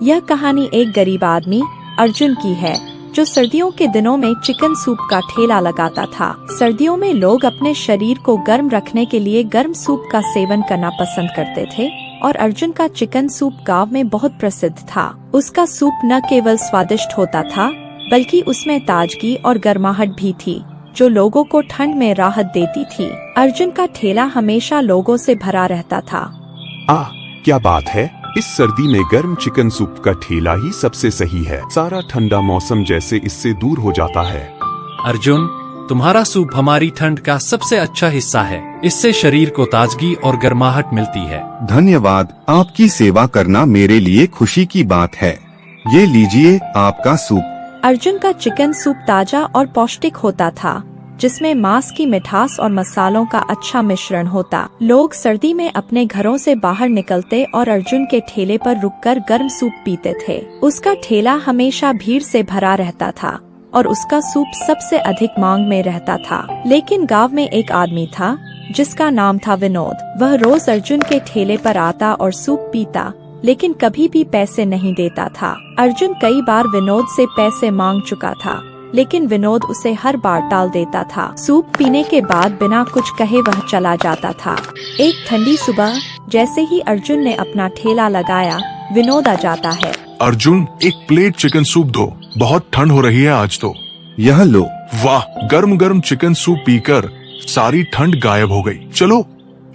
यह कहानी एक गरीब आदमी अर्जुन की है जो सर्दियों के दिनों में चिकन सूप का ठेला लगाता था। सर्दियों में लोग अपने शरीर को गर्म रखने के लिए गर्म सूप का सेवन करना पसंद करते थे और अर्जुन का चिकन सूप गांव में बहुत प्रसिद्ध था। उसका सूप न केवल स्वादिष्ट होता था बल्कि उसमें ताजगी और गर्माहट भी थी जो लोगों को ठंड में राहत देती थी। अर्जुन का ठेला हमेशा लोगों से भरा रहता था। क्या बात है, इस सर्दी में गर्म चिकन सूप का ठेला ही सबसे सही है। सारा ठंडा मौसम जैसे इससे दूर हो जाता है। अर्जुन, तुम्हारा सूप हमारी ठंड का सबसे अच्छा हिस्सा है। इससे शरीर को ताजगी और गर्माहट मिलती है। धन्यवाद, आपकी सेवा करना मेरे लिए खुशी की बात है। ये लीजिए आपका सूप। अर्जुन का चिकन सूप ताजा और पौष्टिक होता था जिसमें मांस की मिठास और मसालों का अच्छा मिश्रण होता। लोग सर्दी में अपने घरों से बाहर निकलते और अर्जुन के ठेले पर रुककर गर्म सूप पीते थे। उसका ठेला हमेशा भीड़ से भरा रहता था और उसका सूप सबसे अधिक मांग में रहता था। लेकिन गांव में एक आदमी था जिसका नाम था विनोद। वह रोज अर्जुन के ठेले पर आता और सूप पीता लेकिन कभी भी पैसे नहीं देता था। अर्जुन कई बार विनोद से पैसे मांग चुका था लेकिन विनोद उसे हर बार टाल देता था। सूप पीने के बाद बिना कुछ कहे वह चला जाता था। एक ठंडी सुबह जैसे ही अर्जुन ने अपना ठेला लगाया, विनोद आ जाता है। अर्जुन, एक प्लेट चिकन सूप दो, बहुत ठंड हो रही है आज तो। यह लो। वाह, गर्म गर्म चिकन सूप पीकर सारी ठंड गायब हो गई। चलो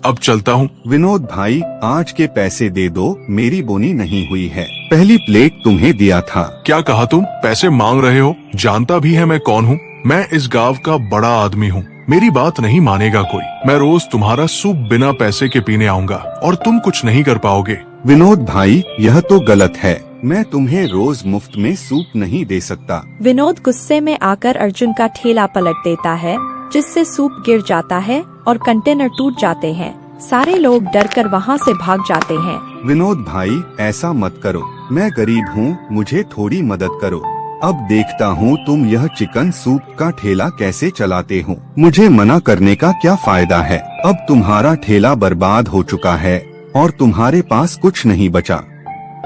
अब चलता हूँ। विनोद भाई, आज के पैसे दे दो, मेरी बोनी नहीं हुई है। पहली प्लेट तुम्हें दिया था। क्या कहा तुम? पैसे मांग रहे हो? जानता भी है मैं कौन हूँ? मैं इस गांव का बड़ा आदमी हूँ। मेरी बात नहीं मानेगा कोई। मैं रोज तुम्हारा सूप बिना पैसे के पीने आऊंगा और तुम कुछ नहीं कर पाओगे। विनोद भाई, यह तो गलत है। मैं तुम्हें रोज मुफ्त में सूप नहीं दे सकता। विनोद गुस्से में आकर अर्जुन का ठेला पलट देता है जिससे सूप गिर जाता है और कंटेनर टूट जाते हैं। सारे लोग डरकर वहाँ से भाग जाते हैं। विनोद भाई, ऐसा मत करो। मैं गरीब हूँ, मुझे थोड़ी मदद करो। अब देखता हूँ तुम यह चिकन सूप का ठेला कैसे चलाते हो। मुझे मना करने का क्या फायदा है। अब तुम्हारा ठेला बर्बाद हो चुका है और तुम्हारे पास कुछ नहीं बचा।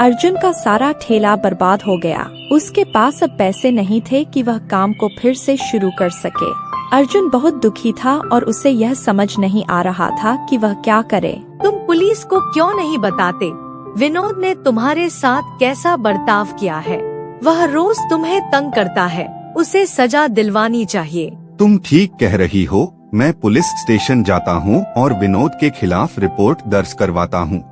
अर्जुन का सारा ठेला बर्बाद हो गया। उसके पास अब पैसे नहीं थे कि वह काम को फिर से शुरू कर सके। अर्जुन बहुत दुखी था और उसे यह समझ नहीं आ रहा था कि वह क्या करे। तुम पुलिस को क्यों नहीं बताते? विनोद ने तुम्हारे साथ कैसा बर्ताव किया है? वह रोज तुम्हें तंग करता है, उसे सजा दिलवानी चाहिए। तुम ठीक कह रही हो। मैं पुलिस स्टेशन जाता हूँ और विनोद के खिलाफ रिपोर्ट दर्ज करवाता हूँ।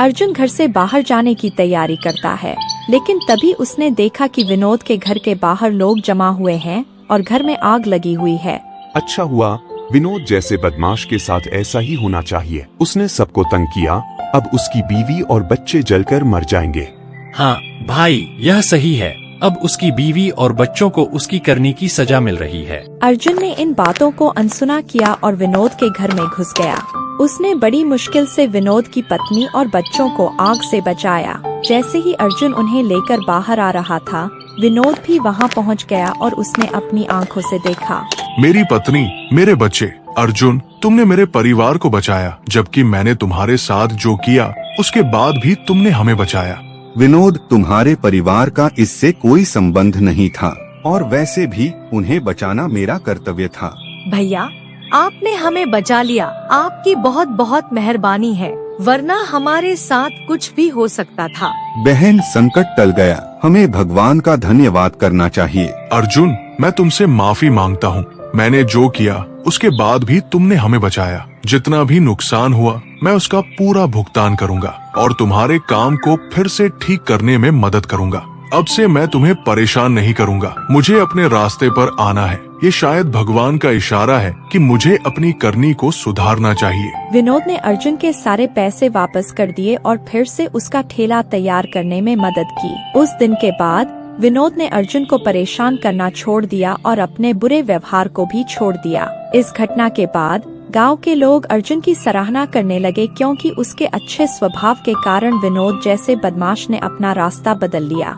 अर्जुन घर से बाहर जाने की तैयारी करता है लेकिन तभी उसने देखा कि विनोद के घर के बाहर लोग जमा हुए हैं और घर में आग लगी हुई है। अच्छा हुआ, विनोद जैसे बदमाश के साथ ऐसा ही होना चाहिए। उसने सबको तंग किया, अब उसकी बीवी और बच्चे जलकर मर जाएंगे। हाँ भाई, यह सही है। अब उसकी बीवी और बच्चों को उसकी करनी की सजा मिल रही है। अर्जुन ने इन बातों को अनसुना किया और विनोद के घर में घुस गया। उसने बड़ी मुश्किल से विनोद की पत्नी और बच्चों को आग से बचाया। जैसे ही अर्जुन उन्हें लेकर बाहर आ रहा था, विनोद भी वहां पहुंच गया और उसने अपनी आंखों से देखा। मेरी पत्नी, मेरे बच्चे। अर्जुन, तुमने मेरे परिवार को बचाया, जबकि मैंने तुम्हारे साथ जो किया उसके बाद भी तुमने हमें बचाया। विनोद, तुम्हारे परिवार का इससे कोई संबंध नहीं था और वैसे भी उन्हें बचाना मेरा कर्तव्य था। भैया, आपने हमें बचा लिया। आपकी बहुत बहुत मेहरबानी है, वरना हमारे साथ कुछ भी हो सकता था। बहन, संकट टल गया। हमें भगवान का धन्यवाद करना चाहिए। अर्जुन, मैं तुमसे माफी मांगता हूँ। मैंने जो किया उसके बाद भी तुमने हमें बचाया। जितना भी नुकसान हुआ मैं उसका पूरा भुगतान करूँगा और तुम्हारे काम को फिर से ठीक करने में मदद करूँगा। अब से मैं तुम्हें परेशान नहीं करूँगा। मुझे अपने रास्ते पर आना है। ये शायद भगवान का इशारा है कि मुझे अपनी करनी को सुधारना चाहिए। विनोद ने अर्जुन के सारे पैसे वापस कर दिए और फिर से उसका ठेला तैयार करने में मदद की। उस दिन के बाद विनोद ने अर्जुन को परेशान करना छोड़ दिया और अपने बुरे व्यवहार को भी छोड़ दिया। इस घटना के बाद गांव के लोग अर्जुन की सराहना करने लगे क्योंकि उसके अच्छे स्वभाव के कारण विनोद जैसे बदमाश ने अपना रास्ता बदल लिया।